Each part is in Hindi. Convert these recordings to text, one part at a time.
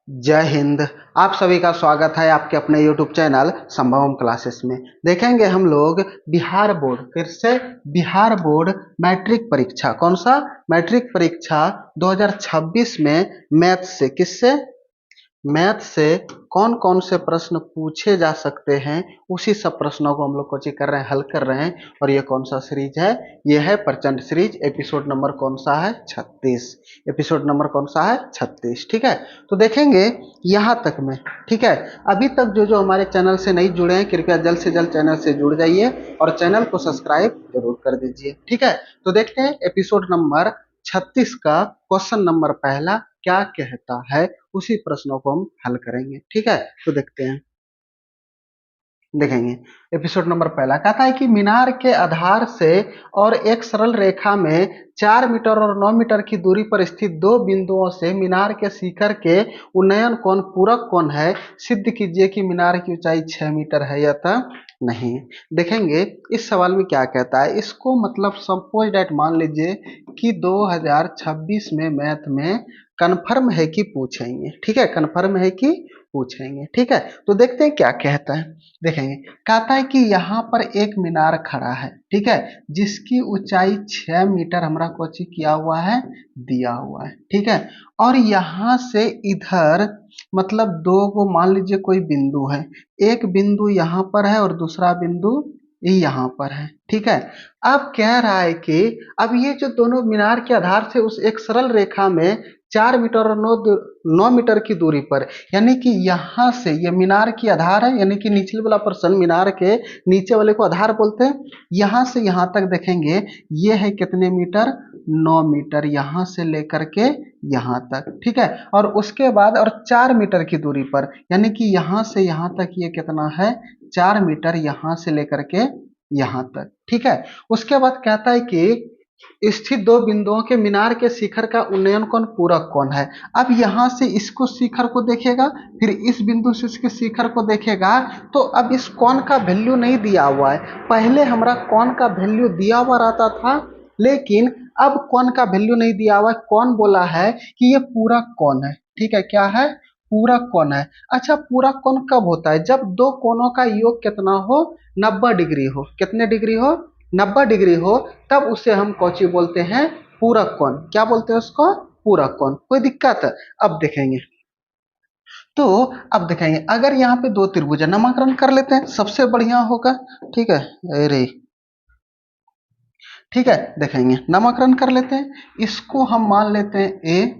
जय हिंद। आप सभी का स्वागत है आपके अपने YouTube चैनल संभवम क्लासेस में। देखेंगे हम लोग बिहार बोर्ड, फिर से बिहार बोर्ड मैट्रिक परीक्षा। कौन सा? मैट्रिक परीक्षा 2026 में मैथ से, किससे? मैथ से कौन कौन से प्रश्न पूछे जा सकते हैं, उसी सब प्रश्नों को हम लोग कोचिंग कर रहे हैं, हल कर रहे हैं। और ये कौन सा सीरीज है? ये है प्रचंड सीरीज। एपिसोड नंबर कौन सा है? 36। एपिसोड नंबर कौन सा है? 36। ठीक है, तो देखेंगे यहाँ तक में। ठीक है, अभी तक जो जो हमारे चैनल से नहीं जुड़े हैं, कृपया जल्द से जल्द चैनल से जुड़ जाइए और चैनल को सब्सक्राइब जरूर कर दीजिए। ठीक है, तो देखते हैं एपिसोड नंबर 36 का क्वेश्चन नंबर पहला क्या कहता है, उसी प्रश्नों को हम हल करेंगे। ठीक है, तो देखते हैं, देखेंगे। एपिसोड नंबर पहला कहता है कि मीनार के आधार से और एक सरल रेखा में 4 मीटर और 9 मीटर की दूरी पर स्थित दो बिंदुओं से मीनार के शिखर के उन्नयन कोण पूरक कोण है। सिद्ध कीजिए कि मीनार की ऊंचाई 6 मीटर है या तो नहीं। देखेंगे इस सवाल में क्या कहता है। इसको मतलब सपोज डेट मान लीजिए कि 2026 में मैथ में कन्फर्म है कि पूछेंगे। ठीक है, कन्फर्म है कि पूछेंगे। ठीक है, तो देखते हैं क्या कहता है। देखेंगे, कहता है कि यहाँ पर एक मीनार खड़ा है। ठीक है, जिसकी ऊंचाई 6 मीटर हमारा कोची किया हुआ है, दिया हुआ है। ठीक है, और यहाँ से इधर मतलब दो को मान लीजिए कोई बिंदु है। एक बिंदु यहाँ पर है और दूसरा बिंदु यहाँ पर है। ठीक है, अब कह रहा है कि अब ये जो दोनों मीनार के आधार से उस एक सरल रेखा में 4 मीटर और 9 मीटर की दूरी पर, यानी कि यहाँ से ये मीनार की आधार है, यानी कि निचले वाला पर्सन मीनार के नीचे वाले को आधार बोलते हैं। यहाँ से यहाँ तक देखेंगे ये है कितने मीटर? 9 मीटर, यहाँ से लेकर के यहाँ तक। ठीक है, और उसके बाद और 4 मीटर की दूरी पर, यानी कि यहाँ से यहाँ तक ये कितना है? 4 मीटर, यहाँ से लेकर के यहाँ तक। ठीक है, उसके बाद कहता है कि स्थित दो बिंदुओं के मीनार के शिखर का उन्नयन कोण पूरक कोण है। अब यहाँ से इसको शिखर को देखेगा, फिर इस बिंदु से इसके शिखर को देखेगा, तो अब इस कोण का वैल्यू नहीं दिया हुआ है। पहले हमारा कोण का वैल्यू दिया हुआ रहता था, लेकिन अब कोण का वैल्यू नहीं दिया हुआ है। कौन बोला है कि ये पूरक कोण है। ठीक है, क्या है? पूरक कोण है। अच्छा, पूरक कोण कब होता है? जब दो कोणों का योग कितना हो? 90 डिग्री हो। कितने डिग्री हो? 90 डिग्री हो, तब उसे हम कौची बोलते हैं? पूरक कोण। क्या बोलते हैं उसको? पूरक कोण। कोई दिक्कत? अब देखेंगे, तो अब देखेंगे अगर यहाँ पे दो त्रिभुज है, नामकरण कर लेते हैं, सबसे बढ़िया होगा। ठीक है, अरे ठीक है, देखेंगे नामकरण कर लेते हैं। इसको हम मान लेते हैं ए,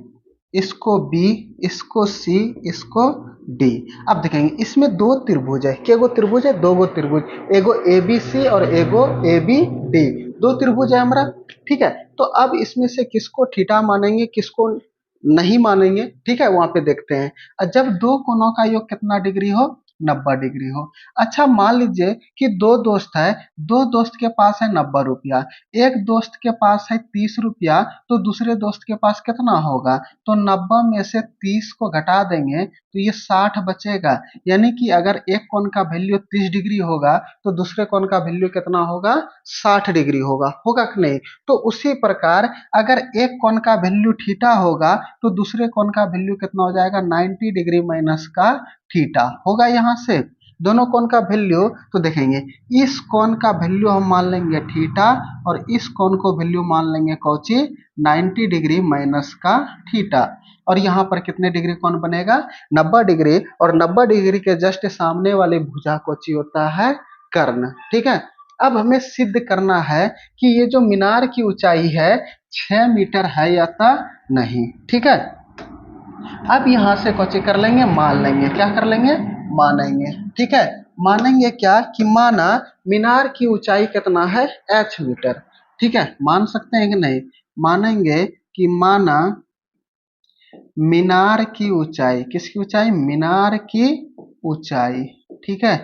इसको बी, इसको सी, इसको डी। अब देखेंगे इसमें दो त्रिभुज है। क्या गो त्रिभुज है? दो गो त्रिभुज, एगो ए बी सी और एगो ए बी डी। दो त्रिभुज है हमारा। ठीक है, तो अब इसमें से किसको थीटा मानेंगे, किसको नहीं मानेंगे? ठीक है, वहां पे देखते हैं। जब दो कोणों का योग कितना डिग्री हो? 90 डिग्री हो। अच्छा, मान लीजिए कि दो दोस्त है, दो दोस्त के पास है 90 रुपया, एक दोस्त के पास है 30 रुपया, तो दूसरे दोस्त के पास कितना होगा? तो 90 में से 30 को घटा देंगे तो ये 60 बचेगा। यानी कि अगर एक कोण का वैल्यू 30 डिग्री होगा तो दूसरे कोण का वैल्यू कितना होगा? 60 डिग्री होगा। होगा कि नहीं? तो उसी प्रकार अगर एक कोण का वैल्यू थीटा होगा तो दूसरे कोण का वैल्यू कितना हो जाएगा? 90 डिग्री माइनस का थीटा होगा। यहाँ से दोनों कोण का वैल्यू तो देखेंगे, इस कोण का वैल्यू हम मान लेंगे थीटा और इस कोण को वैल्यू मान लेंगे कौची? 90 डिग्री माइनस का थीटा। और यहाँ पर कितने डिग्री कोण बनेगा? 90 डिग्री। और 90 डिग्री के जस्ट सामने वाली भुजा कौची होता है? कर्ण। ठीक है, अब हमें सिद्ध करना है कि ये जो मीनार की ऊंचाई है 6 मीटर है या तो नहीं। ठीक है, अब यहाँ से कौची कर लेंगे? मान लेंगे। क्या कर लेंगे? मानेंगे। ठीक है, मानेंगे क्या कि माना मीनार की ऊंचाई कितना है? h metre. ठीक है, मान सकते हैं कि नहीं? मानेंगे कि माना मीनार की ऊंचाई, किसकी ऊंचाई? मीनार की ऊंचाई। ठीक है,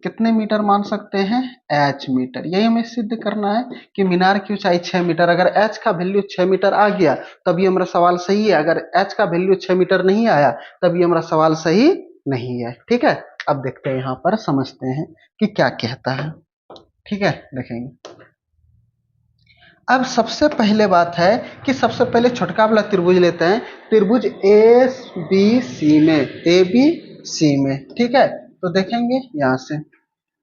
कितने मीटर मान सकते हैं? h metre. यही हमें सिद्ध करना है कि मीनार की ऊंचाई 6 मीटर। अगर h का वैल्यू 6 मीटर आ गया तब ये हमारा सवाल सही है। अगर h का वैल्यू 6 मीटर नहीं आया तब ये हमारा सवाल सही नहीं है। ठीक है, अब देखते हैं, यहाँ पर समझते हैं कि क्या कहता है। ठीक है, देखेंगे अब सबसे पहले बात है कि सबसे पहले छोटका वाला त्रिभुज लेते हैं, त्रिभुज ए बी सी में, ए बी सी में, ठीक है। तो देखेंगे यहाँ से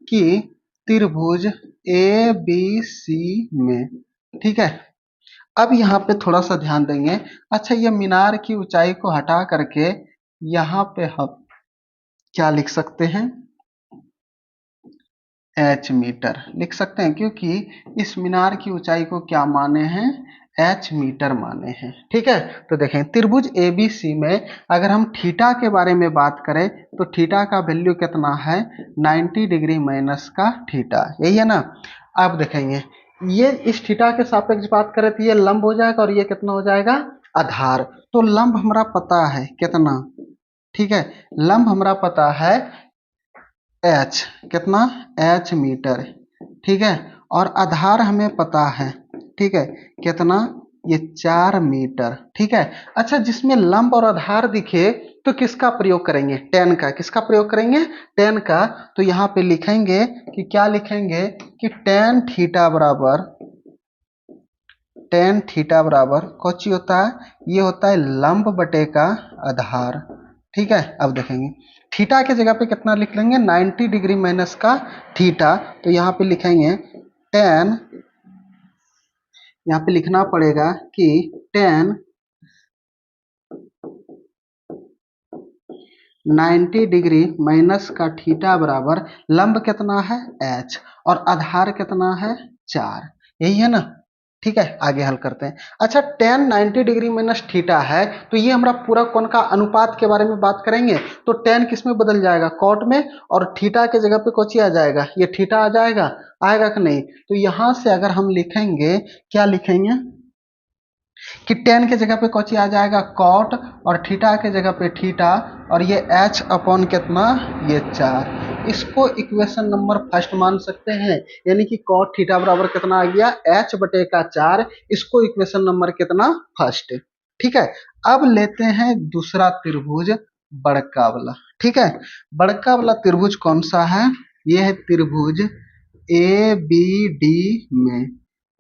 कि त्रिभुज ए बी सी में, ठीक है। अब यहाँ पे थोड़ा सा ध्यान देंगे। अच्छा, ये मीनार की ऊंचाई को हटा करके यहाँ पे हम क्या लिख सकते हैं, एच मीटर लिख सकते हैं, क्योंकि इस मीनार की ऊंचाई को क्या माने हैं, एच मीटर माने हैं, ठीक है। तो देखें त्रिभुज एबीसी में अगर हम थीटा के बारे में बात करें तो थीटा का वैल्यू कितना है, 90 डिग्री माइनस का थीटा, यही है ना। अब देखेंगे ये इस थीटा के सापेक्ष बात करें तो ये लंब हो जाएगा और ये कितना हो जाएगा, आधार। तो लंब हमारा पता है कितना, ठीक है, लंब हमारा पता है एच, कितना, एच मीटर, ठीक है। और आधार हमें पता है, ठीक है, कितना, ये 4 मीटर, ठीक है। अच्छा, जिसमें लंब और आधार दिखे तो किसका प्रयोग करेंगे, टेन का। किसका प्रयोग करेंगे, टेन का। तो यहाँ पे लिखेंगे कि क्या लिखेंगे कि टेन थीटा बराबर, टेन थीटा बराबर कौची होता है, ये होता है लंब बटे का आधार, ठीक है। अब देखेंगे थीटा के जगह पे कितना लिख लेंगे, 90 डिग्री माइनस का थीटा। तो यहाँ पे लिखेंगे टेन, यहाँ पे लिखना पड़ेगा कि टेन 90 डिग्री माइनस का थीटा बराबर लंब कितना है, एच, और आधार कितना है, 4, यही है ना, ठीक है। आगे हल करते हैं। अच्छा, टेन 90 डिग्री माइनस थीटा है तो ये हमारा पूरा कोण का अनुपात के बारे में बात करेंगे। तो टेन किस में बदल जाएगा, कॉट में, और थीटा के जगह पे कोची आ जाएगा, ये थीटा आ जाएगा, आएगा कि नहीं। तो यहां से अगर हम लिखेंगे, क्या लिखेंगे कि टेन के जगह पे कौची आ जाएगा, कॉट, और थीटा के जगह पे थीटा, और ये एच अपॉन कितना, ये 4। इसको इक्वेशन नंबर फर्स्ट मान सकते हैं, यानी कि कॉट थीटा बराबर कितना आ गया, एच बटे का 4। इसको इक्वेशन नंबर कितना, फर्स्ट, ठीक है। अब लेते हैं दूसरा त्रिभुज, बड़का वाला, ठीक है। बड़का वाला त्रिभुज कौन सा है, ये है त्रिभुज ए बी डी में,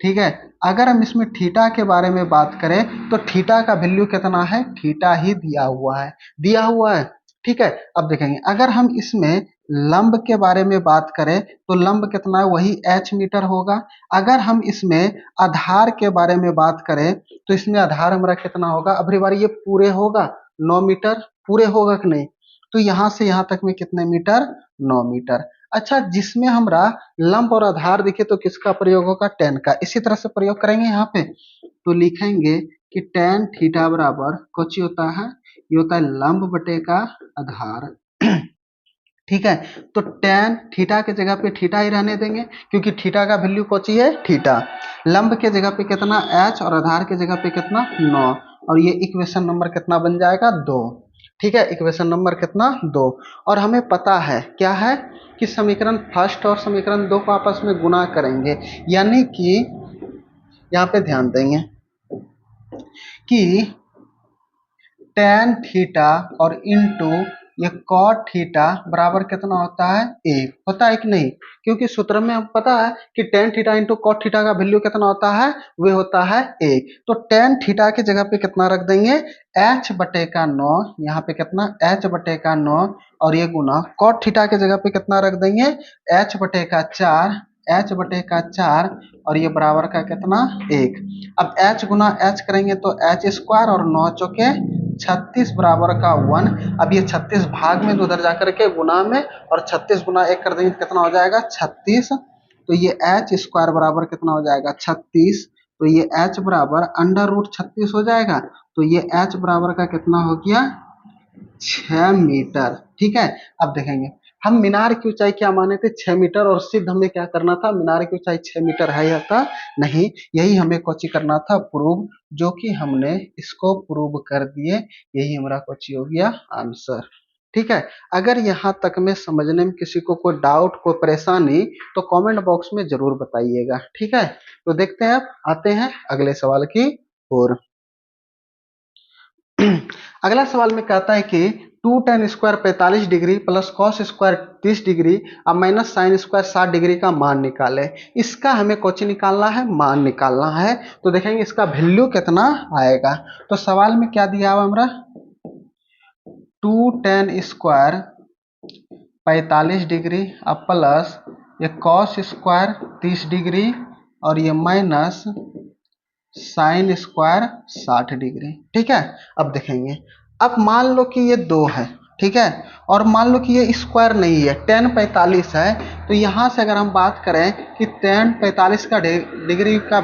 ठीक है। अगर हम इसमें थीटा के बारे में बात करें तो थीटा का वैल्यू कितना है, थीटा ही दिया हुआ है, दिया हुआ है, ठीक है। अब देखेंगे अगर हम इसमें लंब के बारे में बात करें तो लंब कितना है, वही एच मीटर होगा। अगर हम इसमें आधार के बारे में बात करें तो इसमें आधार हमारा कितना होगा, अगली बार ये पूरे होगा 9 मीटर, पूरे होगा कि नहीं। तो यहाँ से यहाँ तक में कितने मीटर, 9 मीटर। अच्छा, जिसमें हमरा लंब और आधार दिखे तो किसका प्रयोग होगा, टेन का। इसी तरह से प्रयोग करेंगे यहाँ पे, तो लिखेंगे कि टेन थीटा बराबर कुछ होता है, ये होता है लंब बटे का आधार, ठीक है। तो टेन थीटा के जगह पे थीटा ही रहने देंगे, क्योंकि थीटा का वैल्यू कौची है, थीटा। लंब के जगह पे कितना, एच, और आधार के जगह पे कितना, 9, और ये इक्वेशन नंबर कितना बन जाएगा, 2, ठीक है। इक्वेशन नंबर कितना, 2। और हमें पता है क्या है कि समीकरण फर्स्ट और समीकरण 2 को आपस में गुणा करेंगे, यानी कि यहाँ पे ध्यान देंगे कि टेन थीटा और इंटू ये कॉट थीटा बराबर कितना होता है, 1 होता है कि नहीं। क्योंकि सूत्र में हम पता है कि tan theta into cot theta का वैल्यू कितना होता है, वे होता है 1। तो टेन थीटा की जगह पे कितना रख देंगे, एच बटे का 9, यहाँ पे कितना, एच बटे का 9, और ये गुना कॉट थीटा की जगह पे कितना रख देंगे, एच बटे का 4, एच बटे का 4, और ये बराबर का कितना, 1। अब एच गुना एच करेंगे तो एच स्क्वायर, और 9 चौके 36 बराबर का 1। अब ये 36 भाग में तो उधर जाकर के गुना में, और 36 गुना 1 कर देंगे तो कितना हो जाएगा, 36। तो ये एच स्क्वायर बराबर कितना हो जाएगा, 36। तो ये एच बराबर अंडर रूट 36 हो जाएगा। तो ये एच बराबर का कितना हो गया, 6 मीटर, ठीक है। अब देखेंगे हम मीनार की ऊंचाई क्या माने थे, 6 मीटर, और सिद्ध हमें क्या करना था, मीनार की ऊंचाई 6 मीटर है या था नहीं, यही हमें कोची करना था, प्रूव, जो कि हमने इसको प्रूव कर दिए। यही हमारा कोची हो गया आंसर, ठीक है। अगर यहाँ तक में समझने में किसी को कोई डाउट, कोई परेशानी, तो कमेंट बॉक्स में जरूर बताइएगा, ठीक है। तो देखते हैं, अब आते हैं अगले सवाल की ओर। अगला सवाल में कहता है कि two tan square 45 degree plus cos square 30 degree अब माइनस साइन स्क्वायर 60 डिग्री का मान निकाले। इसका हमें क्वेश्चन निकालना है, मान निकालना है। तो देखेंगे इसका वैल्यू कितना आएगा। तो सवाल में क्या दिया हुआ हमारा, टू टेन स्क्वायर 45 डिग्री अब प्लस ये कॉस स्क्वायर 30 डिग्री और ये माइनस साइन स्क्वायर 60 डिग्री। ठीक है, अब देखेंगे। अब मान लो कि ये 2 है, ठीक है, और मान लो कि ये स्क्वायर नहीं है, tan 45 है। तो यहाँ से अगर हम बात करें कि tan 45 का डिग्री का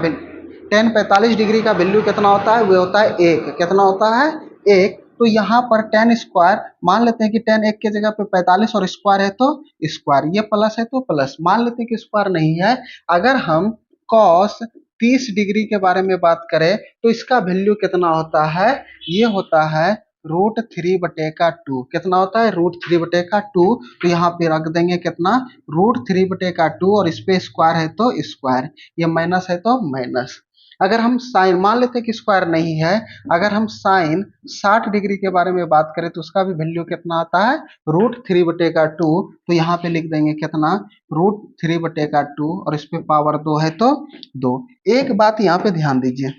tan 45 डिग्री का वैल्यू कितना होता है, वो होता है 1। कितना होता है, 1। तो यहाँ पर tan स्क्वायर मान लेते हैं कि tan 1 की जगह पे 45 और स्क्वायर है तो स्क्वायर, ये प्लस है तो प्लस। मान लेते हैं कि स्क्वायर नहीं है। अगर हम cos 30 डिग्री के बारे में बात करें तो इसका वैल्यू कितना होता है, ये होता है √3/2। कितना होता है, √3/2। तो यहाँ पे रख देंगे कितना, √3/2 और इस पे स्क्वायर है तो स्क्वायर, ये माइनस है तो माइनस। अगर हम साइन मान लेते हैं कि स्क्वायर नहीं है, अगर हम साइन 60 डिग्री के बारे में बात करें तो उसका भी वैल्यू कितना आता है, √3/2। तो यहाँ पे लिख देंगे कितना, √3/2 और इस पे पावर 2 है तो 2। एक बात यहाँ पे ध्यान दीजिए,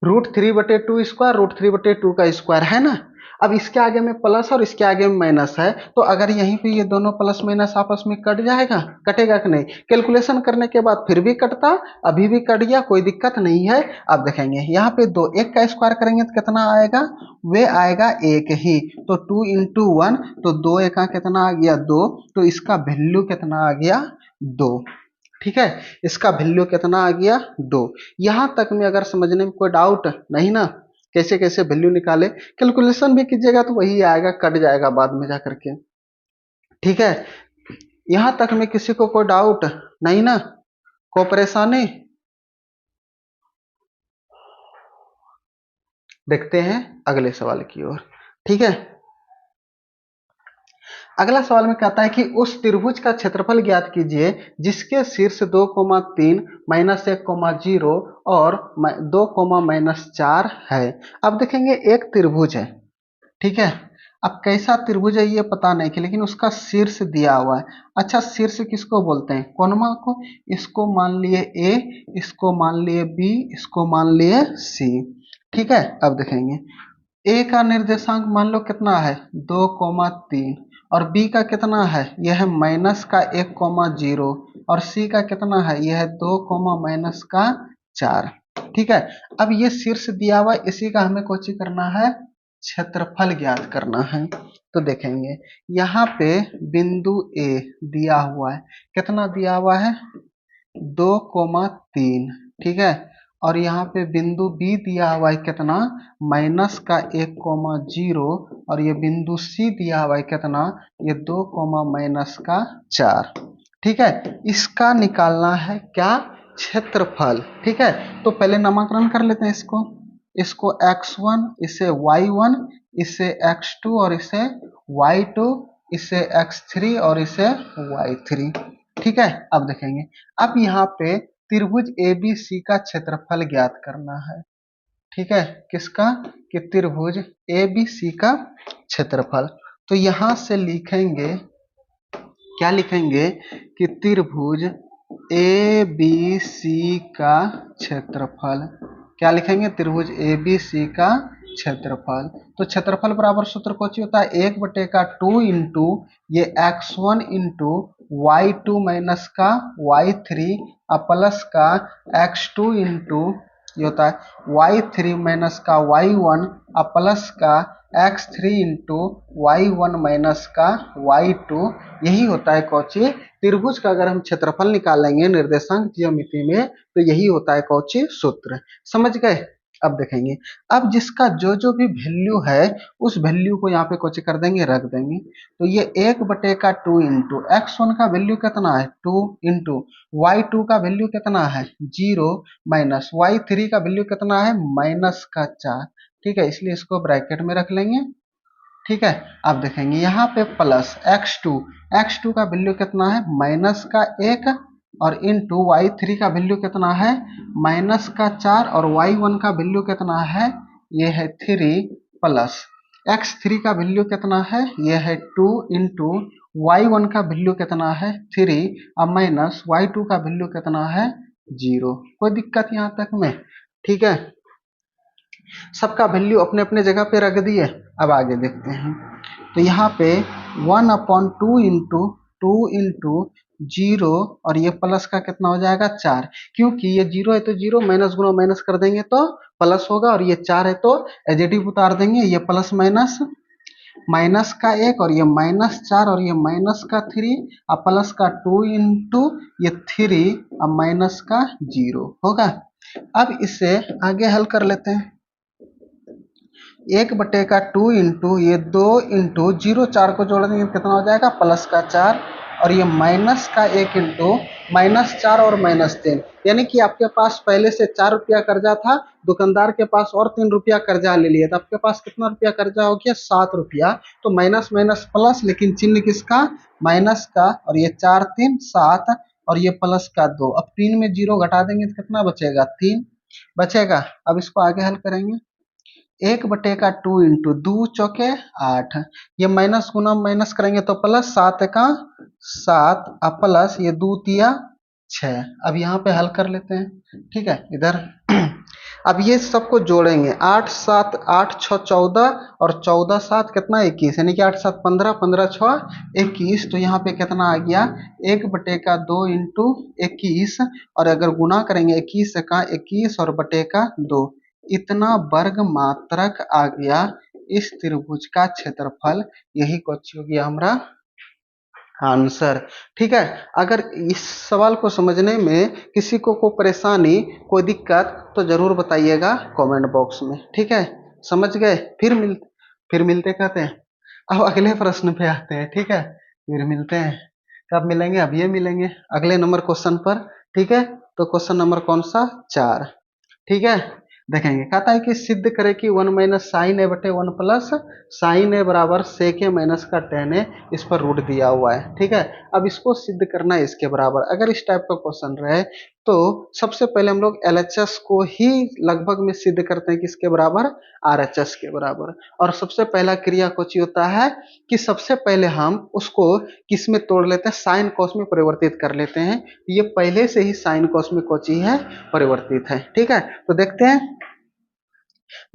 √3/2 स्क्वायर √3/2 का स्क्वायर है ना। अब इसके आगे में प्लस और इसके आगे में माइनस है, तो अगर यहीं पे ये दोनों प्लस माइनस आपस में कट जाएगा, कटेगा कि नहीं। कैलकुलेशन करने के बाद फिर भी कटता, अभी भी कट गया, कोई दिक्कत नहीं है। अब देखेंगे यहाँ पे 2, 1 का स्क्वायर करेंगे तो कितना आएगा, वे आएगा 1 ही। तो 2 × 1 तो 2 1 कितना आ गया, 2। तो इसका वैल्यू कितना आ गया, 2। ठीक है, इसका वैल्यू कितना आ गया, 2। यहां तक में अगर समझने में कोई डाउट नहीं ना, कैसे कैसे वैल्यू निकाले, कैलकुलेशन भी कीजिएगा तो वही आएगा, कट जाएगा बाद में जाकर के। ठीक है, यहां तक में किसी को कोई डाउट नहीं ना, कोई परेशानी। देखते हैं अगले सवाल की ओर। ठीक है, अगला सवाल में कहता है कि उस त्रिभुज का क्षेत्रफल ज्ञात कीजिए जिसके शीर्ष 2,3 -1,0 और 2, -4 है। अब देखेंगे एक त्रिभुज है, ठीक है। अब कैसा त्रिभुज है ये पता नहीं कि, लेकिन उसका शीर्ष दिया हुआ है। अच्छा, शीर्ष किसको बोलते हैं, कोनमा को। इसको मान लिए ए, इसको मान लिए बी, इसको मान लिए सी। ठीक है, अब देखेंगे ए का निर्देशांक मान लो कितना है, 2,3 और बी का कितना है, यह है माइनस का 1,0 और सी का कितना है, यह है 2, -4। ठीक है, अब ये शीर्ष दिया हुआ है, इसी का हमें कोची करना है, क्षेत्रफल ज्ञात करना है। तो देखेंगे यहाँ पे बिंदु ए दिया हुआ है, कितना दिया हुआ है, 2,3। ठीक है, और यहाँ पे बिंदु बी दिया हुआ है कितना, माइनस का 1,0 और ये बिंदु सी दिया हुआ है कितना, ये 2, -4। ठीक है, इसका निकालना है क्या, क्षेत्रफल। ठीक है, तो पहले नामकरण कर लेते हैं इसको, इसको x1, इसे y1, इसे x2 और इसे y2, इसे x3 और इसे y3। ठीक है, अब देखेंगे, अब यहाँ पे त्रिभुज ABC का क्षेत्रफल ज्ञात करना है। ठीक है, किसका, कि त्रिभुज ABC का क्षेत्रफल। तो यहाँ से लिखेंगे, क्या लिखेंगे, कि त्रिभुज ABC का क्षेत्रफल। क्या लिखेंगे, त्रिभुज ABC का क्षेत्रफल। तो क्षेत्रफल बराबर सूत्र कौन सी होता है, 1/2 इंटू ये x1 इंटू y2 माइनस का y3 प्लस का x2 इंटू ये होता है y3 माइनस का y1 प्लस का x3 इंटू y1 माइनस का y2। यही होता है कौची, त्रिभुज का अगर हम क्षेत्रफल निकालेंगे निर्देशांक ज्यामिति में तो यही होता है कौची, सूत्र। समझ गए। अब देखेंगे, अब जिसका जो जो भी वैल्यू है उस वैल्यू को यहाँ पे कौची कर देंगे, रख देंगे। तो ये 1/2 इंटू x1 का वैल्यू कितना है, 2 इंटू y2 का वैल्यू कितना है, 0 माइनस y3 का वैल्यू कितना है, -4। ठीक है, इसलिए इसको ब्रैकेट में रख लेंगे। ठीक है, अब देखेंगे यहाँ पे प्लस x2 का वैल्यू कितना है, -1 और इंटू y3 का वैल्यू कितना है, -4 और y1 का वैल्यू कितना है, ये है 3 प्लस x3 का वैल्यू कितना है, ये है 2 इंटू y1 का वैल्यू कितना है 3, अब माइनस y2 का वैल्यू कितना है 0। कोई दिक्कत यहाँ तक में? ठीक है, सबका वैल्यू अपने अपने जगह पे रख दिए। अब आगे देखते हैं, तो यहाँ पे 1/2 इंटू 2 इंटू 0 और ये प्लस का कितना हो जाएगा 4, क्योंकि ये 0 है तो 0, माइनस गुना माइनस कर देंगे तो प्लस होगा, और ये 4 है तो एडिटिव उतार देंगे, ये प्लस माइनस, माइनस का 1 और ये -4 और ये माइनस का 3, अब प्लस का 2 इंटू ये 3 अब माइनस का 0 होगा। अब इसे आगे हल कर लेते हैं, 1/2 इंटू ये 2 इंटू 0, 4 को जोड़ देंगे कितना हो जाएगा प्लस का 4, और ये माइनस का 1 इंटू -4 और -3, यानी कि आपके पास पहले से 4 रुपया कर्जा था, दुकानदार के पास और 3 रुपया कर्जा ले लिया, तो आपके पास कितना रुपया कर्जा हो गया 7 रुपया। तो माइनस माइनस प्लस, लेकिन चिन्ह किसका, माइनस का, और ये 4 3 7 और ये प्लस का 2, अब 3 में 0 घटा देंगे तो कितना बचेगा 3 बचेगा। अब इसको आगे हल करेंगे, 1/2 इंटू 2 चौके 8, ये माइनस गुना माइनस करेंगे तो प्लस, 7 का 7 अब प्लस ये 2 तिया 6। अब यहाँ पे हल कर लेते हैं, ठीक है इधर। अब ये सबको जोड़ेंगे, 8 7 8 6 14 और 14 7 कितना 21, यानी कि 8 7 15 15 6 21, तो यहाँ पे कितना आ गया 1/2 इंटू 21, और अगर गुना करेंगे 21 का 21 और बटे का 2, इतना वर्ग मात्रक आ गया इस त्रिभुज का क्षेत्रफल। यही क्वेश्चन हो गया हमारा आंसर। ठीक है, अगर इस सवाल को समझने में किसी को कोई परेशानी कोई दिक्कत तो जरूर बताइएगा कमेंट बॉक्स में। ठीक है, समझ गए? फिर मिलते कहते हैं। अब अगले प्रश्न पे आते हैं। ठीक है, फिर मिलते हैं। कब मिलेंगे? अब ये मिलेंगे अगले नंबर क्वेश्चन पर। ठीक है, तो क्वेश्चन नंबर कौन सा 4। ठीक है, देखेंगे, कहता है कि सिद्ध करें कि 1 माइनस साइन ए बटे 1 प्लस साइन ए बराबर सेक ए माइनस का टेन ए, इस पर रूट दिया हुआ है। ठीक है, अब इसको सिद्ध करना है इसके बराबर। अगर इस टाइप का क्वेश्चन रहे तो सबसे पहले हम लोग एलएचएस को ही लगभग में सिद्ध करते हैं, किसके बराबर, आरएचएस के बराबर। और सबसे पहला क्रिया कुछ होता है कि सबसे पहले हम उसको किस में तोड़ लेते हैं, साइन कॉस में परिवर्तित कर लेते हैं। ये पहले से ही साइन कॉस में कोची है, परिवर्तित है। ठीक है, तो देखते हैं,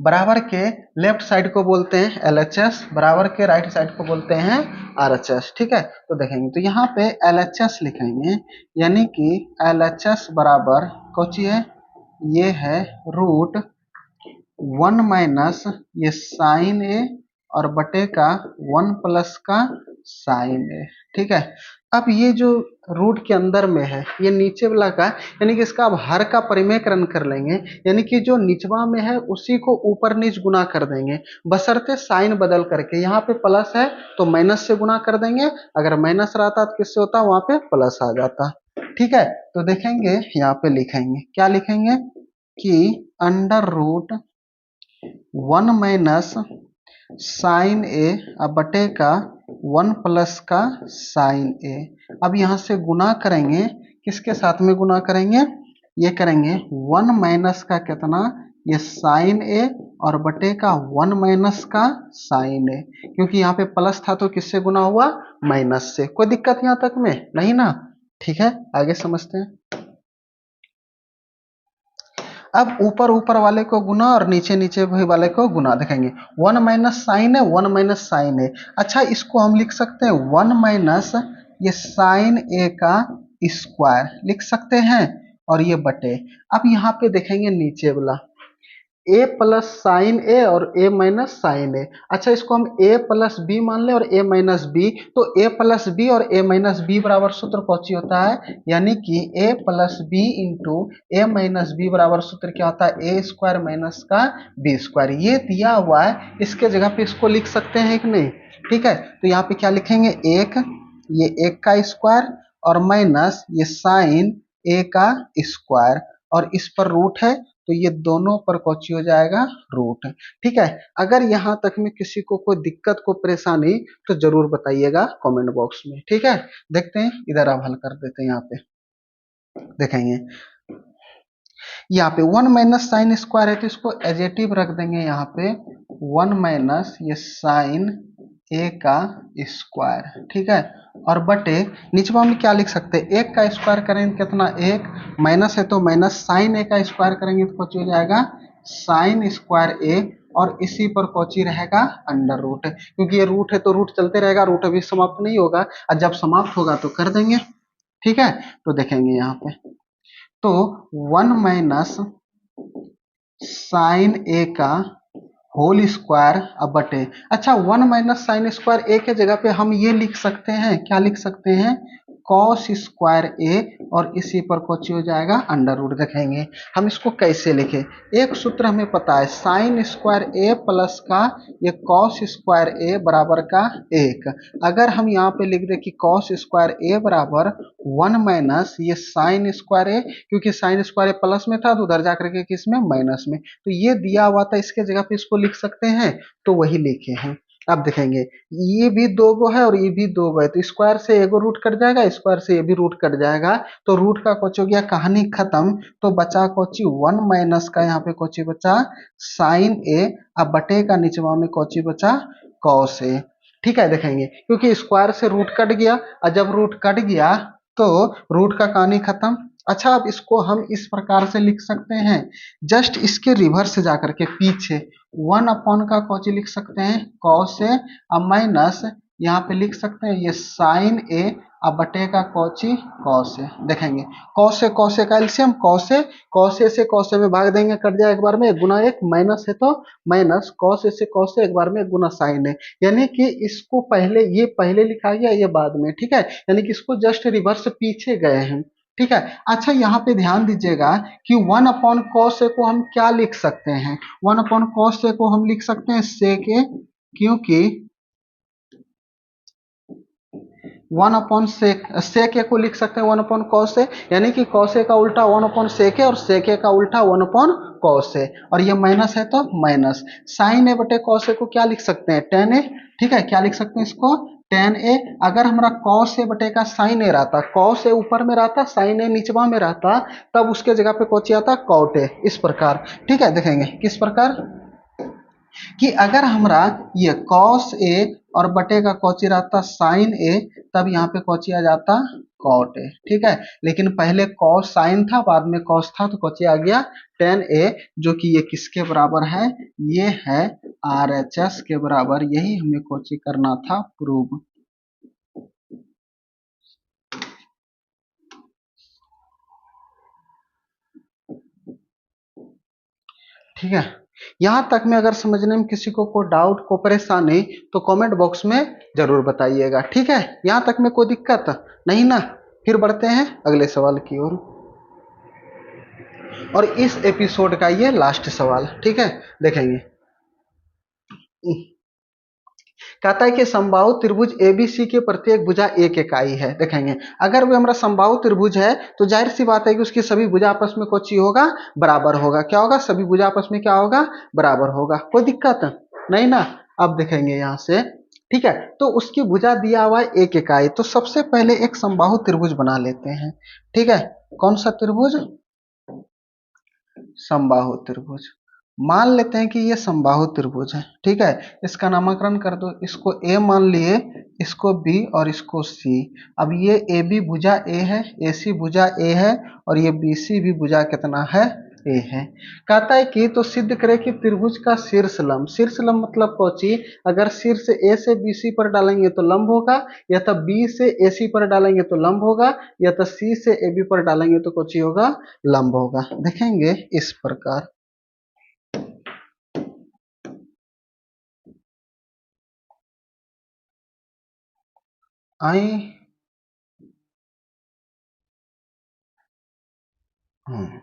बराबर के लेफ्ट साइड को बोलते हैं एलएचएस, बराबर के राइट साइड को बोलते हैं आरएचएस। ठीक है, तो देखेंगे, तो यहाँ पे एलएचएस लिखेंगे, यानी कि एलएचएस बराबर कोची है, ये है रूट 1 माइनस ये साइन ए और बटे का 1 प्लस का साइन ए। ठीक है, अब ये जो रूट के अंदर में है ये नीचे वाला का, यानी कि इसका अब हर का परिमेयकरण कर लेंगे, यानी कि जो निचवा में है उसी को ऊपर नीच गुना कर देंगे, बशर्ते साइन बदल करके। यहाँ पे प्लस है तो माइनस से गुना कर देंगे, अगर माइनस रहता तो किससे होता, वहां पे प्लस आ जाता। ठीक है, तो देखेंगे यहाँ पे लिखेंगे, क्या लिखेंगे कि अंडर रूट 1 माइनस साइन ए अब बटे का 1 प्लस का साइन ए। अब यहां से गुना करेंगे, किसके साथ में गुना करेंगे, ये करेंगे 1 माइनस का कितना, ये साइन ए और बटे का 1 माइनस का साइन ए, क्योंकि यहाँ पे प्लस था तो किससे गुना हुआ, माइनस से। कोई दिक्कत यहाँ तक में नहीं ना? ठीक है, आगे समझते हैं। अब ऊपर ऊपर वाले को गुना और नीचे नीचे वाले को गुना, देखेंगे 1 माइनस साइन है, 1 माइनस साइन है। अच्छा, इसको हम लिख सकते हैं 1 माइनस ये साइन ए का स्क्वायर लिख सकते हैं, और ये बटे, अब यहाँ पे देखेंगे नीचे वाला ए प्लस साइन ए और ए माइनस साइन ए। अच्छा, इसको हम ए प्लस बी मान ले और ए माइनस बी, तो ए प्लस बी और ए माइनस बी बराबर सूत्र कौची होता है, यानी कि ए प्लस बी इंटू ए माइनस बी बराबर सूत्र क्या होता है, ए स्क्वायर माइनस का बी स्क्वायर। ये दिया हुआ है, इसके जगह पे इसको लिख सकते हैं कि नहीं? ठीक है, तो यहाँ पे क्या लिखेंगे, एक, ये एक का स्क्वायर और माइनस ये साइन ए का स्क्वायर, और इस पर रूट है तो ये दोनों पर कौची हो जाएगा, रूट। ठीक है, अगर यहाँ तक में किसी को कोई दिक्कत को परेशानी तो जरूर बताइएगा कमेंट बॉक्स में। ठीक है, देखते हैं, इधर अब हल कर देते हैं। यहाँ पे देखेंगे, यहाँ पे वन माइनस साइन स्क्वायर है तो इसको एजेटिव रख देंगे यहाँ पे, वन माइनस ये साइन ए का स्क्वायर, ठीक है। और बटे नीचे में क्या लिख सकते हैं, एक का स्क्वायर करेंगे कितना, एक, माइनस है तो माइनस, साइन ए का स्क्वायर करेंगे तो कुछ हो जाएगा साइन स्क्वायर ए, और इसी पर कोची रहेगा अंडर रूट, क्योंकि ये रूट है तो रूट चलते रहेगा, रूट अभी समाप्त नहीं होगा, और जब समाप्त होगा तो कर देंगे, ठीक है। तो देखेंगे यहाँ पे, तो वन माइनस साइन ए का होल स्क्वायर अब बटे, अच्छा वन माइनस साइन स्क्वायर ए के जगह पे हम ये लिख सकते हैं, क्या लिख सकते हैं, कॉस स्क्वायर ए, और इसी पर कुछ हो जाएगा अंडर रूट। देखेंगे हम इसको कैसे लिखे, एक सूत्र हमें पता है, साइन स्क्वायर ए प्लस का ये कॉस स्क्वायर ए बराबर का एक, अगर हम यहाँ पे लिख दे कि कॉस स्क्वायर ए बराबर वन माइनस ये साइन स्क्वायर ए, क्योंकि साइन स्क्वायर ए प्लस में था तो उधर जाकर के किस में, माइनस में, तो ये दिया हुआ था, इसके जगह पे इसको लिख सकते हैं, तो वही लिखे हैं। अब देखेंगे ये भी दो गो है और ये भी दो गो है, तो स्क्वायर से एगो रूट कट जाएगा, स्क्वायर से ये भी रूट कट जाएगा, तो रूट का कुछ हो गया, कहानी खत्म। तो बचा कोची वन माइनस का यहाँ पे कोची बचा साइन ए, अब बटे का नीचवा में कोची बचा कॉस ए, ठीक है। देखेंगे क्योंकि स्क्वायर से रूट कट गया, और जब रूट कट गया तो रूट का कहानी खत्म। अच्छा अब इसको हम इस प्रकार से लिख सकते हैं, जस्ट इसके रिवर्स से जाकर के पीछे वन अपॉन का कौची लिख सकते हैं, कॉस ए, अब माइनस यहाँ पे लिख सकते हैं ये साइन ए, अब बटे का कौची कॉस ए। देखेंगे कॉस ए का एलसीएम कॉस ए से कॉस ए में भाग देंगे, कट जाए एक बार में, गुना एक, माइनस है तो माइनस, कॉस ए से कॉस ए एक बार में गुना साइन ए, यानी कि इसको पहले, ये पहले लिखा गया ये बाद में, ठीक है, यानी कि इसको जस्ट रिवर्स पीछे गए हैं, ठीक है। अच्छा यहाँ पे ध्यान दीजिएगा कि वन अपॉन कॉस ए को हम क्या लिख सकते हैं, वन अपॉन कॉस ए को हम लिख सकते हैं सेक ए, क्योंकि वन अपॉन सेक ए को लिख सकते हैं वन अपॉन कॉस ए, यानी कि कॉस ए का उल्टा वन अपॉन सेक ए, और सेक ए का उल्टा वन अपॉन कॉस ए, और ये माइनस है तो माइनस, साइन ए बटे कॉस ए को क्या लिख सकते हैं, टेन ए, ठीक है, क्या लिख सकते हैं इसको, टेन ए। अगर हमारा कॉस ए बटे का साइन ए रहता, कॉस ए ऊपर में रहता, साइन ए नीचवा में रहता, तब उसके जगह पे कौची आता, कॉट ए, इस प्रकार, ठीक है। देखेंगे किस प्रकार, कि अगर हमारा ये कॉस ए और बटे का कौची रहता साइन ए, तब यहाँ पे कौची आ जाता कॉट ए, ठीक है। लेकिन पहले कॉस साइन था, बाद में कॉस था, तो कौची आ गया टेन ए, जो कि ये किसके बराबर है, ये है आर एच एस के बराबर, यही हमें कौची करना था, प्रूव। ठीक है, यहां तक में अगर समझने में किसी को कोई डाउट, को परेशानी, तो कमेंट बॉक्स में जरूर बताइएगा, ठीक है। यहां तक में कोई दिक्कत नहीं ना, फिर बढ़ते हैं अगले सवाल की ओर, और इस एपिसोड का ये लास्ट सवाल, ठीक है। देखेंगे कहता है कि समबाहु त्रिभुज एबीसी के प्रत्येक भुजा एक इकाई है। देखेंगे अगर वो हमारा समबाहु त्रिभुज है तो जाहिर सी बात है कि उसकी सभी भुजा आपस में कुछ ही होगा, बराबर होगा, क्या होगा, सभी भुजा आपस में क्या होगा, बराबर होगा, कोई दिक्कत नहीं ना। अब देखेंगे यहां से, ठीक है, तो उसकी भुजा दिया हुआ है एक इकाई, तो सबसे पहले एक समबाहु त्रिभुज बना लेते हैं, ठीक है। कौन सा त्रिभुज, समबाहु त्रिभुज, मान लेते हैं कि ये समबाहु त्रिभुज है, ठीक है। इसका नामकरण कर दो, इसको ए मान लिए, इसको बी और इसको सी। अब ये ए बी भुजा ए है, ए सी भुजा ए है, और ये बी सी भी भुजा कितना है, ए है। कहता है कि तो सिद्ध करे कि त्रिभुज का शीर्ष लंब, शीर्ष लंब मतलब कौची, अगर शीर्ष ए से बी सी पर डालेंगे तो लंब होगा, या तो बी से ए सी पर डालेंगे तो लंब होगा, या तो सी से ए बी पर डालेंगे तो कौची होगा, लंब होगा। देखेंगे इस प्रकार, आई, हम्म,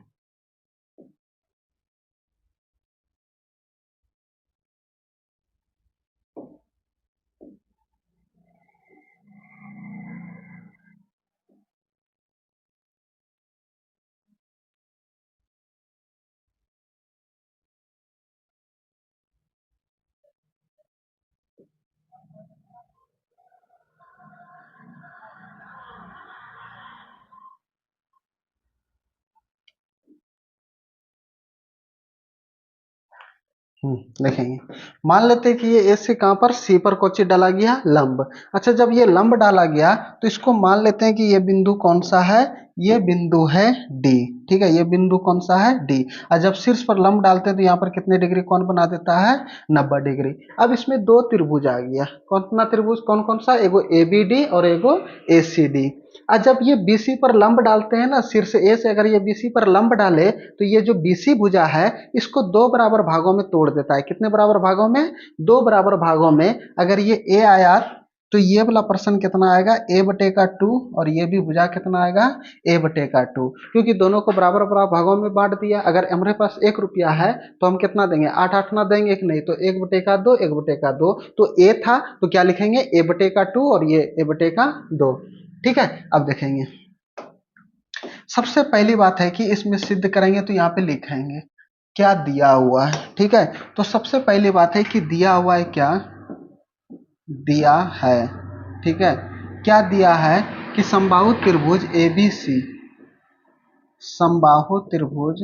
देखेंगे, मान लेते हैं कि ये ए से कहाँ पर सी पर कोची डाला गया लंब। अच्छा, जब ये लंब डाला गया तो इसको मान लेते हैं कि ये बिंदु कौन सा है, ये बिंदु है डी। ठीक है, ये बिंदु कौन सा है, डी। और जब शीर्ष पर लंब डालते हैं तो यहाँ पर कितने डिग्री कौन बना देता है, 90 डिग्री। अब इसमें दो त्रिभुज आ गया, कौन त्रिभुज, कौन कौन सा, एगो ए बी डी और एगो ए सी डी। और जब ये बीसी पर लंब डालते हैं ना, शीर्ष ए से अगर ये बीसी पर लंब डाले तो ये जो बीसी भुजा है इसको दो बराबर भागों में तोड़ देता है। कितने बराबर भागों में, दो बराबर भागों में। अगर ये ए आया तो ये वाला पर्सन कितना आएगा, ए बटे का 2, और ये भी भुजा कितना आएगा, ए बटे का 2, क्योंकि दोनों को बराबर बराबर भागों में बांट दिया। अगर हमारे पास 1 रुपया है तो हम कितना देंगे, 8 ना देंगे कि नहीं, तो 1 बटे का 2, 1 बटे का 2। तो ए था तो क्या लिखेंगे, ए बटे का 2 और ये ए बटे का 2। ठीक है, अब देखेंगे, सबसे पहली बात है कि इसमें सिद्ध करेंगे तो यहाँ पे लिखेंगे क्या दिया हुआ है। ठीक है, तो सबसे पहली बात है कि दिया हुआ है, क्या दिया है। ठीक है, क्या दिया है कि समबाहु त्रिभुज एबीसी, समबाहु त्रिभुज,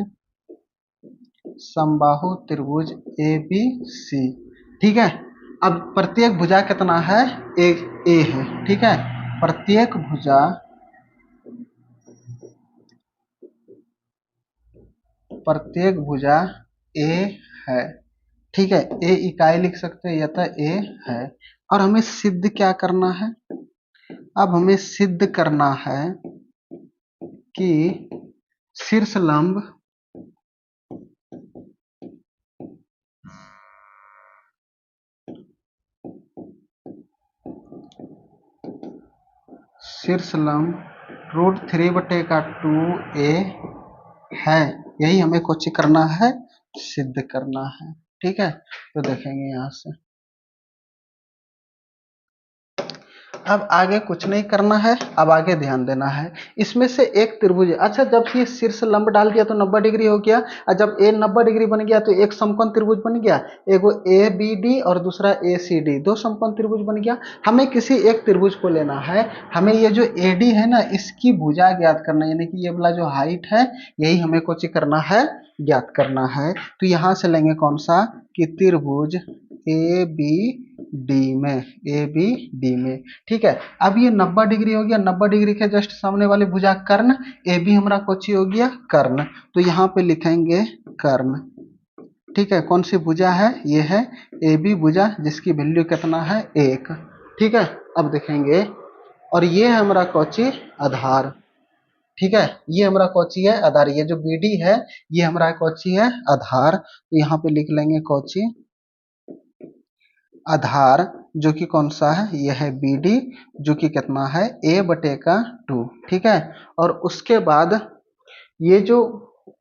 समबाहु त्रिभुज एबीसी। ठीक है, अब प्रत्येक भुजा कितना है, ए है। ठीक है, प्रत्येक भुजा, प्रत्येक भुजा ए है। ठीक है, ए इकाई लिख सकते हैं या तो ए है। और हमें सिद्ध क्या करना है, अब हमें सिद्ध करना है कि शीर्ष लंब, शीर्ष लंब √3/2a है। यही हमें कुछ करना है, सिद्ध करना है। ठीक है, तो देखेंगे यहां से, अब आगे कुछ नहीं करना है, अब आगे ध्यान देना है। इसमें से एक त्रिभुज, अच्छा जब ये शीर्ष लंब डाल दिया तो 90 डिग्री हो गया, और जब ए 90 डिग्री बन गया तो एक समकोण त्रिभुज बन गया, एगो ए बी डी और दूसरा ए सी डी, दो समकोण त्रिभुज बन गया। हमें किसी एक त्रिभुज को लेना है, हमें ये जो ए डी है ना इसकी भुजा ज्ञात करना है, यानी कि ये वाला जो हाइट है यही हमें कुछ करना है, ज्ञात करना है। तो यहां से लेंगे कौन सा, कि त्रिभुज ए बी डी में, ए बी डी में। ठीक है, अब ये 90 डिग्री हो गया, 90 डिग्री के जस्ट सामने वाली भुजा कर्ण, ए बी हमारा कोची हो गया कर्ण, तो यहाँ पे लिखेंगे कर्ण। ठीक है, कौन सी भुजा है, ये है ए बी भुजा, जिसकी वैल्यू कितना है, 1। ठीक है, अब देखेंगे, और ये है हमारा कोची आधार। ठीक है, ये हमारा कोची है आधार, ये जो बी डी है ये हमारा कोची है आधार, तो यहाँ पे लिख लेंगे कोची आधार, जो कि कौन सा है, यह है बी डी, जो कि कितना है, ए बटे का 2। ठीक है, और उसके बाद ये जो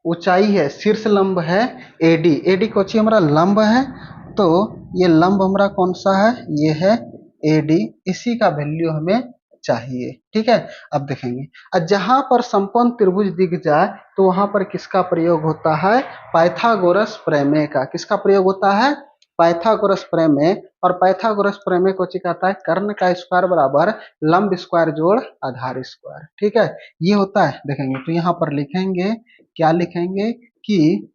ऊंचाई है, शीर्ष लंब है एडी, एडी कोची हमारा लंब है, तो ये लंब हमारा कौन सा है, ये है एडी, इसी का वैल्यू हमें चाहिए। ठीक है, अब देखेंगे, और जहां पर समकोण त्रिभुज दिख जाए तो वहां पर किसका प्रयोग होता है, पाइथागोरस प्रमेय का। किसका प्रयोग होता है, पाइथागोरस प्रमेय। और पाइथागोरस प्रमेय को कहता है कर्ण का स्क्वायर बराबर लंब स्क्वायर जोड़ आधार स्क्वायर। ठीक है, ये होता है, देखेंगे तो यहाँ पर लिखेंगे, क्या लिखेंगे कि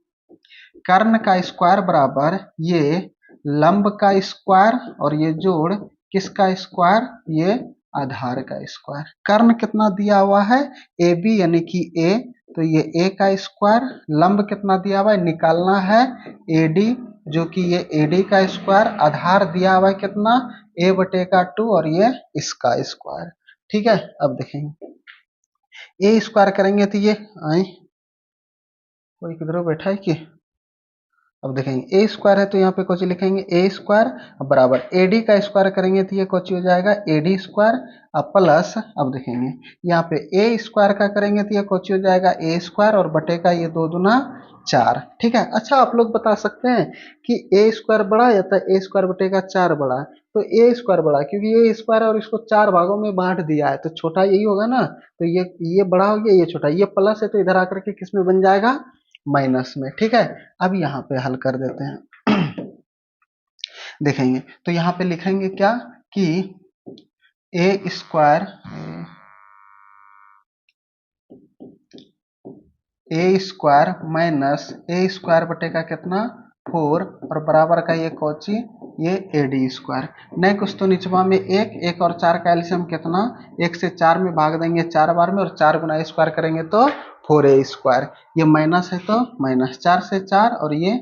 कर्ण का स्क्वायर बराबर ये लंब का स्क्वायर, और ये जोड़ किसका स्क्वायर, ये आधार का स्क्वायर। कर्ण कितना दिया हुआ है, ए बी यानी कि ए, तो ये ए का स्क्वायर, लंब कितना दिया हुआ है, निकालना है ए डी, जो कि ये ए डी का स्क्वायर, आधार दिया हुआ है कितना, ए बटे का 2 और ये इसका स्क्वायर। ठीक है, अब देखेंगे, ए स्क्वायर करेंगे तो ये आई, कोई किधर बैठा है कि, अब देखेंगे ए स्क्वायर है तो यहाँ पे कुछ लिखेंगे ए स्क्वायर बराबर ए डी का स्क्वायर करेंगे तो ये कुछ हो जाएगा ए डी स्क्वायर, प्लस, अब देखेंगे यहाँ पे ए स्क्वायर का करेंगे तो ये कुछ हो जाएगा ए स्क्वायर, और बटे का ये 2 दूना 4। ठीक है, अच्छा आप लोग बता सकते हैं कि ए स्क्वायर बड़ा या तो ए स्क्वायर बटे का 4 बड़ा, तो ए स्क्वायर बड़ा, क्योंकि ये स्क्वायर और इसको 4 भागों में बांट दिया है, तो छोटा यही होगा ना, तो ये बड़ा हो गया, ये छोटा, ये प्लस है तो इधर आकर के किस में बन जाएगा, माइनस में। ठीक है, अब यहाँ पे हल कर देते हैं देखेंगे, तो यहाँ पे लिखेंगे क्या कि ए स्क्वायर, ए स्क्वायर माइनस ए स्क्वायर बटे का कितना 4 और बराबर का ये कोची ये ए डी स्क्वायर। नेक्स्ट तो निचवा में एक और 4 का एलसीएम कितना, 1 से 4 में भाग देंगे 4 बार में और 4 गुना स्क्वायर करेंगे तो 4a स्क्वायर। ये माइनस है तो माइनस 4 से 4 और ये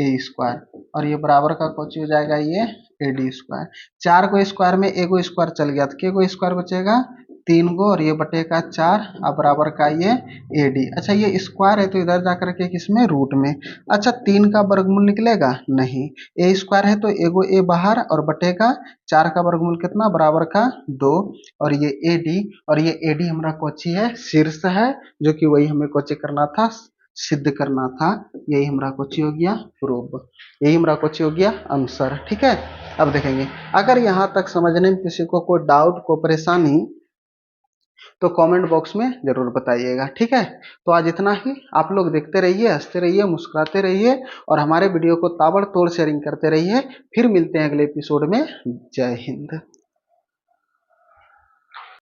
ए स्क्वायर और ये बराबर का कोची हो जाएगा ये ए डी स्क्वायर। 4 को स्क्वायर में एगो स्क्वायर चल गया तो के गो स्क्वायर बचेगा 3 गो और ये बटे का 4 अब बराबर का ये ए डी। अच्छा ये स्क्वायर है तो इधर जाकर के किसमें रूट में। अच्छा 3 का वर्गमूल निकलेगा नहीं, ए स्क्वायर है तो एगो ए बाहर और बटे का 4 का वर्गमूल कितना बराबर का 2 और ये ए डी और ये ए डी हमारा कोची है शीर्ष है जो कि वही हमें कोची करना था सिद्ध करना था। यही हमारा कोची हो गया प्रूफ, यही हमारा कोची हो गया आंसर। ठीक है, अब देखेंगे अगर यहाँ तक समझने में किसी को कोई डाउट को परेशानी तो कमेंट बॉक्स में जरूर बताइएगा। ठीक है, तो आज इतना ही। आप लोग देखते रहिए, हंसते रहिए, मुस्कुराते रहिए और हमारे वीडियो को ताबड़तोड़ शेयरिंग करते रहिए। फिर मिलते हैं अगले एपिसोड में। जय हिंद।